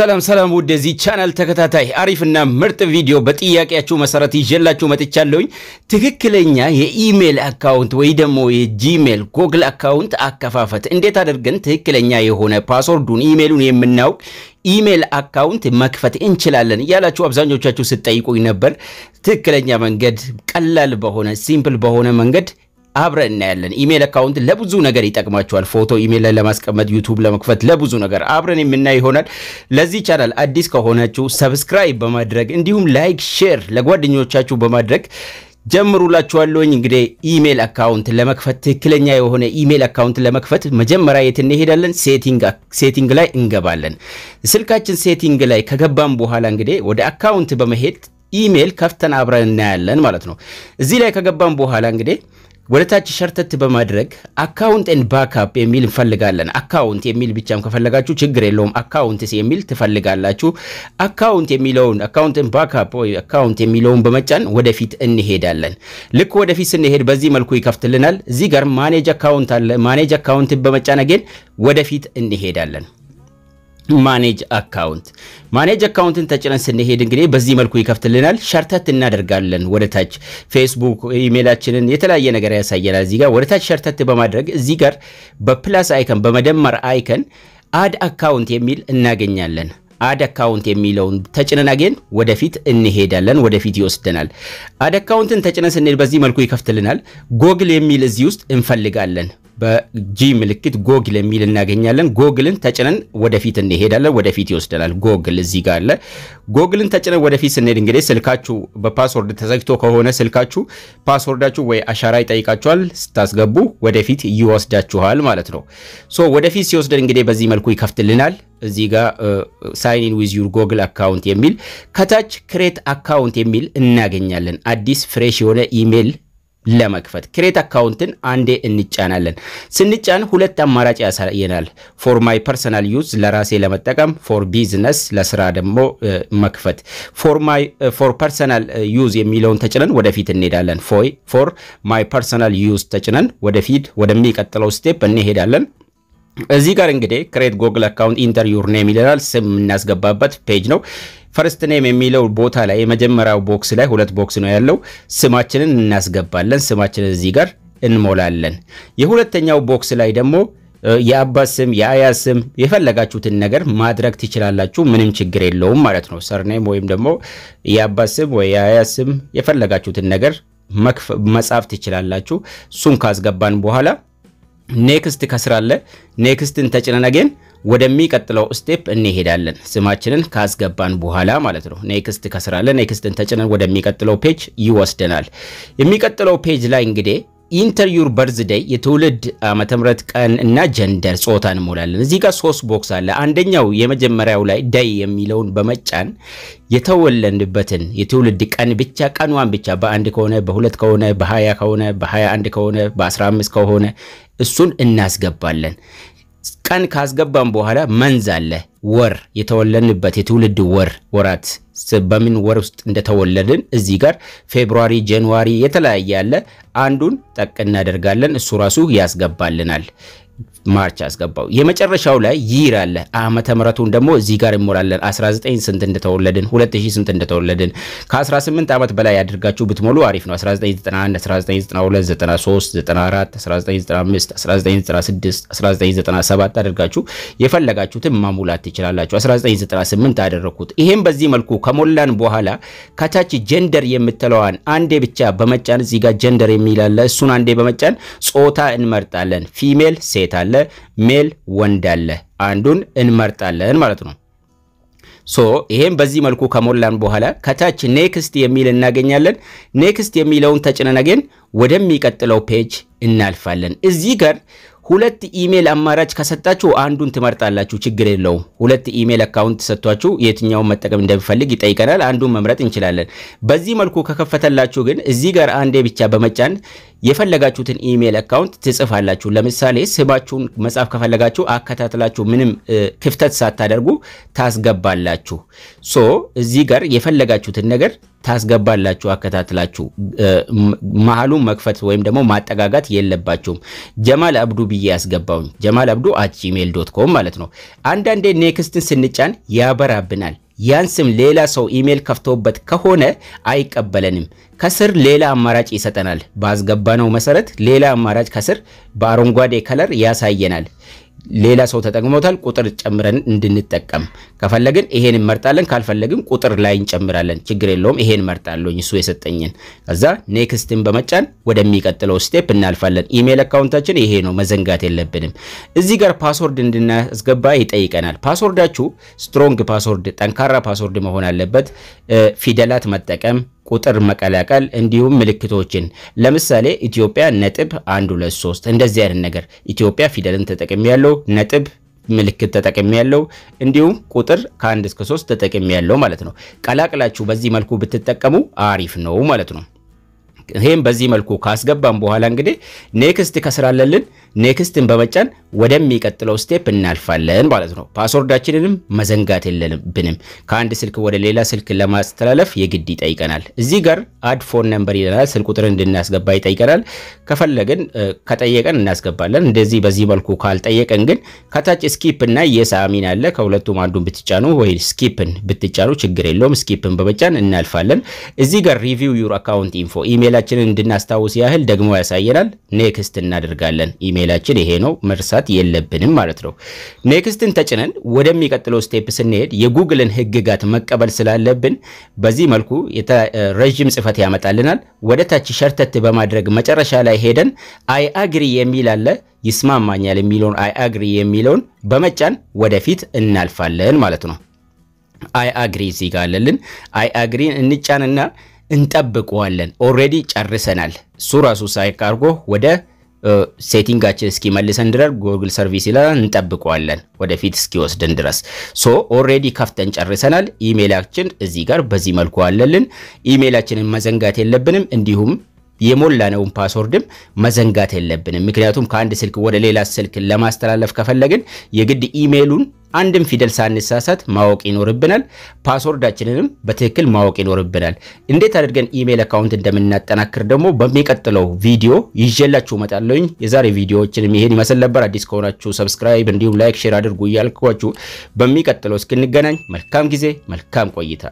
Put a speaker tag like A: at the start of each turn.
A: ሰላም ወደዚህ ቻናል ተከታታይ አሪፍና ምርጥ ቪዲዮ በጥያቄያችሁ መሰረት ይዤላችሁ መጥቻለሁኝ። ትክክለኛ የኢሜል አካውንት ወይ ደግሞ የጂሜል ጉግል አካውንት አከፋፈት እንዴት አድርገን ትክክለኛ የሆነ ፓስወርዱን ኢሜሉን የምናውቅ ኢሜል አካውንት መክፈት እንችላለን ያላችሁ አብዛኞቻችሁ ስትጠይቁኝ ነበር። ትክክለኛ መንገድ ቀላል በሆነ ሲምፕል በሆነ መንገድ አብረን እናያለን። ኢሜል አካውንት ለብዙ ነገር ይጠቅማችኋል። ፎቶ ኢሜል ላይ ለማስቀመጥ ዩቲዩብ ለመክፈት ለብዙ ነገር አብረን የምናይ ይሆናል። ለዚህ ቻናል አዲስ ከሆናችሁ ሰብስክራይብ በማድረግ እንዲሁም ላይክ ሼር ለጓደኞቻችሁ በማድረግ ጀምሩላችኋለሁኝ። እንግዲህ ኢሜል አካውንት ለመክፈት ትክክለኛ የሆነ ኢሜል አካውንት ለመክፈት መጀመሪያ የት እንሄዳለን? ሴቲንግ ላይ እንገባለን። ስልካችን ሴቲንግ ላይ ከገባን በኋላ እንግዲህ ወደ አካውንት በመሄድ ኢሜል ከፍተን አብረን እናያለን ማለት ነው። እዚህ ላይ ከገባን በኋላ እንግዲህ ወደ ታች ሸርተት በማድረግ አካውንት ኤንድ ባክአፕ የሚል እንፈልጋለን። አካውንት የሚል ብቻም ከፈለጋችሁ ችግር የለውም። አካውንትስ የሚል ትፈልጋላችሁ። አካውንት የሚለውን አካውንት ኤንድ ባክአፕ ወይ አካውንት የሚለውን በመጫን ወደፊት እንሄዳለን። ልክ ወደፊት ስንሄድ በዚህ መልኩ ይከፍትልናል። እዚህ ጋር ማኔጅ አካውንት አለ። ማኔጅ አካውንት በመጫን ግን ወደፊት እንሄዳለን። ማኔጅ አካውንትን ተጭነን ስንሄድ እንግዲህ በዚህ መልኩ ይከፍትልናል። ሸርተት እናደርጋለን ወደ ታች ፌስቡክ ኢሜላችንን የተለያየ ነገር ያሳየናል። እዚህ ጋር ወደ ታች ሸርተት በማድረግ እዚህ ጋር በፕላስ አይከን በመደመር አይከን አድ አካውንት የሚል እናገኛለን። አድ አካውንት የሚለውን ተጭነን አገን ወደፊት እንሄዳለን። ወደፊት ይወስደናል። አድ አካውንትን ተጭነን ስንሄድ በዚህ መልኩ ይከፍትልናል። ጎግል የሚል እዚህ ውስጥ እንፈልጋለን። በጂ ምልክት ጎግል የሚል እናገኛለን። ጎግልን ተጭነን ወደፊት እንሄዳለን። ወደፊት ይወስደናል። ጎግል እዚህ ጋር አለ። ጎግልን ተጭነን ወደፊት ስንሄድ እንግዲህ ስልካችሁ በፓስወርድ ተዘግቶ ከሆነ ስልካችሁ ፓስወርዳችሁ ወይ አሻራ ይጠይቃችኋል። ስታስገቡ ወደፊት ይወስዳችኋል ማለት ነው። ሶ ወደፊት ሲወስደን እንግዲህ በዚህ መልኩ ይከፍትልናል። እዚህ ጋር ሳይን ኢን ዊዝ ዩር ጎግል አካውንት የሚል ከታች ክሬት አካውንት የሚል እናገኛለን። አዲስ ፍሬሽ የሆነ ኢሜል ለመክፈት ክሬት አካውንትን አንዴ እንጫናለን። ስንጫን ሁለት አማራጭ ያሳየናል። ፎር ማይ ፐርሰናል ዩዝ ለራሴ ለመጠቀም፣ ፎር ቢዝነስ ለስራ ደግሞ መክፈት። ፎር ፐርሰናል ዩዝ የሚለውን ተጭነን ወደፊት እንሄዳለን። ፎር ማይ ፐርሰናል ዩዝ ተጭነን ወደፊት ወደሚቀጥለው ስቴፕ እንሄዳለን። እዚህ ጋር እንግዲህ ክሬት ጎግል አካውንት ኢንተር ዩር ኔም ይላል። ስም እናስገባበት ፔጅ ነው። ፈርስት ኔም የሚለው ቦታ ላይ የመጀመሪያው ቦክስ ላይ ሁለት ቦክስ ነው ያለው። ስማችንን እናስገባለን። ስማችንን እዚህ ጋር እንሞላለን። የሁለተኛው ቦክስ ላይ ደግሞ የአባት ስም የአያት ስም የፈለጋችሁትን ነገር ማድረግ ትችላላችሁ። ምንም ችግር የለውም ማለት ነው። ሰርኔም ወይም ደግሞ የአባት ስም ወይ የአያት ስም የፈለጋችሁትን ነገር መጻፍ ትችላላችሁ። እሱን ካስገባን በኋላ ኔክስት ከስራለ ኔክስትን ተጭነን አገን ወደሚቀጥለው ስቴፕ እንሄዳለን። ስማችንን ካስገባን በኋላ ማለት ነው። ኔክስት ከስራለ ኔክስትን ተጭነን ወደሚቀጥለው ፔጅ ይወስደናል። የሚቀጥለው ፔጅ ላይ እንግዲህ ኢንተር ዩር በርዝዴይ የትውልድ ዓመተ ምህረት ቀን እና ጀንደር ጾታ እንሞላለን። እዚህ ጋር ሶስት ቦክስ አለ። አንደኛው የመጀመሪያው ላይ ዳይ የሚለውን በመጫን የተወለድንበትን የትውልድ ቀን ብቻ ቀኗን ብቻ በአንድ ከሆነ በሁለት ከሆነ በ20 ከሆነ በ21 ከሆነ በ15 ከሆነ እሱን እናስገባለን። ቀን ካስገባን በኋላ መንዝ አለ። ወር የተወለድንበት የትውልድ ወራት በምን ወር ውስጥ እንደተወለድን እዚህ ጋር ፌብሩዋሪ ጃንዋሪ የተለያየ አለ። አንዱን ጠቅ እናደርጋለን። እሱ ራሱ ያስገባልናል። ማርች አስገባው። የመጨረሻው ላይ ይር አለ። ዓመተ ምህረቱን ደግሞ እዚህ ጋር እንሞላለን። 19 ስንት እንደተወለድን 2000 ስንት እንደተወለድን ከ18 ዓመት በላይ ያድርጋችሁ ብትሞሉ አሪፍ ነው። 1991 1992 93 94 1995 1996 1997 አድርጋችሁ የፈለጋችሁትን ማሙላት ትችላላችሁ። 1998 አደረኩት። ይሄን በዚህ መልኩ ከሞላን በኋላ ከታች ጀንደር የምትለዋን አንዴ ብቻ በመጫን እዚህ ጋር ጀንደር የሚላል እሱን አንዴ በመጫን ጾታ እንመርጣለን። ፊሜል ሴት አለ፣ ሜል ወንድ አለ። አንዱን እንመርጣለን ማለት ነው። ሶ ይሄን በዚህ መልኩ ከሞላን በኋላ ከታች ኔክስት የሚል እናገኛለን። ኔክስት የሚለውን ተጭነን አገን ወደሚቀጥለው ፔጅ እናልፋለን። እዚህ ጋር ሁለት ኢሜል አማራጭ ከሰጣችሁ አንዱን ትመርጣላችሁ። ችግር የለውም። ሁለት ኢሜል አካውንት ሰጥቷችሁ የትኛውን መጠቀም እንደምፈልግ ይጠይቀናል። አንዱን መምረጥ እንችላለን። በዚህ መልኩ ከከፈተላችሁ ግን እዚህ ጋር አንዴ ብቻ በመጫን የፈለጋችሁትን ኢሜል አካውንት ትጽፋላችሁ ለምሳሌ ስማችሁን መጻፍ ከፈለጋችሁ አከታትላችሁ ምንም ክፍተት ሳታደርጉ ታስገባላችሁ ሶ እዚህ ጋር የፈለጋችሁትን ነገር ታስገባላችሁ አከታትላችሁ መሐሉን መክፈት ወይም ደግሞ ማጠጋጋት የለባችሁም ጀማል አብዱ ብዬ ያስገባው ጀማል አብዱ @gmail.com ማለት ነው አንዳንዴ ኔክስትን ስንጫን ያበራብናል ያንስም ሌላ ሰው ኢሜል ከፍቶበት ከሆነ አይቀበለንም ከስር ሌላ አማራጭ ይሰጠናል ባስገባነው መሰረት ሌላ አማራጭ ከስር በአረንጓዴ ከለር ያሳየናል ሌላ ሰው ተጠቅሞታል ቁጥር ጨምረን እንድንጠቀም ከፈለግን ይሄን እንመርጣለን ካልፈለግን ቁጥር ላይ እንጨምራለን ችግር የለውም ይሄን መርጣለሁ እሱ የሰጠኝን ከዛ ኔክስትን በመጫን ወደሚቀጥለው ስቴፕ እናልፋለን ኢሜል አካውንታችን ይሄ ነው መዘንጋት የለብንም እዚህ ጋር ፓስወርድ እንድናስገባ ይጠይቀናል ፓስወርዳችሁ ስትሮንግ ፓስወርድ ጠንካራ ፓስወርድ መሆን አለበት ፊደላት መጠቀም ቁጥር መቀላቀል እንዲሁም ምልክቶችን ለምሳሌ ኢትዮጵያ ነጥብ 123 እንደዚህ አይነት ነገር ኢትዮጵያ ፊደልን ተጠቅሜያለሁ ነጥብ ምልክት ተጠቅሜያለሁ እንዲሁም ቁጥር ከ1 እስከ 3 ተጠቅሜያለሁ ማለት ነው ቀላቅላችሁ በዚህ መልኩ ብትጠቀሙ አሪፍ ነው ማለት ነው ይሄን በዚህ መልኩ ካስገባን በኋላ እንግዲህ ኔክስት ከስራለልን ኔክስትን በመጫን ወደሚቀጥለው ስቴፕ እናልፋለን ማለት ነው ፓስወርዳችንንም መዘንጋት የለብንም ከአንድ ስልክ ወደ ሌላ ስልክ ለማስተላለፍ የግድ ይጠይቀናል እዚህ ጋር አድ ፎን ነምበር ይላል ስልክ ቁጥር እንድናስገባ ይጠይቀናል ከፈለገን ከጠየቀን እናስገባለን እንደዚህ በዚህ መልኩ ካልጠየቀን ግን ከታች ስኪፕ እና የሳሚን አለ ከሁለቱም አንዱን ብትጫኑ ወይ ስኪፕን ብትጫኑ ችግር የለውም ስኪፕን በመጫን እናልፋለን እዚህ ጋር ሪቪው ዩር አካውንት ኢንፎ ኢሜላችንን እንድናስታውስ ያህል ደግሞ ያሳየናል ኔክስት እናደርጋለን ኢሜላችን ይሄ ነው መርሳት የለብንም ማለት ነው ኔክስትን ተጭነን ወደሚቀጥለው ስቴፕ ስንሄድ የጉግልን ህግጋት መቀበል ስላለብን በዚህ መልኩ ረጅም ጽፈት ያመጣልናል ወደ ታች ሸርተት በማድረግ መጨረሻ ላይ ሄደን አይ አግሪ የሚል አለ ይስማማኛል የሚለውን አይ አግሪ የሚለውን በመጫን ወደፊት እናልፋለን ማለት ነው አይ አግሪ እዚህ ጋር አለልን አይ አግሪን እንጫንና እንጠብቀዋለን ኦሬዲ ጨርሰናል ሱራሱ ሳይካርጎ ወደ ሴቲንጋችን እስኪመልሰን ድረስ ጉግል ሰርቪስ ይላል እንጠብቀዋለን ወደፊት እስኪወስደን ድረስ ሶ ኦሬዲ ከፍተን ጨርሰናል ኢሜላችን እዚህ ጋር በዚህ መልኩ አለልን ኢሜላችንን መዘንጋት የለብንም እንዲሁም የሞላነውን ፓስወርድም መዘንጋት የለብንም ምክንያቱም ከአንድ ስልክ ወደ ሌላ ስልክ ለማስተላለፍ ከፈለግን የግድ ኢሜሉን አንድም ፊደል ሳንሳሳት ማወቅ ይኖርብናል ፓስወርዳችንንም በትክክል ማወቅ ይኖርብናል እንዴት አድርገን ኢሜል አካውንት እንደምናጠናክር ደግሞ በሚቀጥለው ቪዲዮ ይዤላችሁ መጣለኝ የዛሬ ቪዲዮዎችን ይሄን ይመስል ነበር አዲስ ከሆናችሁ ሰብስክራይብ እንዲሁም ላይክ ሼር አድርጉ እያልኳችሁ በሚቀጥለው እስክንገናኝ መልካም ጊዜ መልካም ቆይታ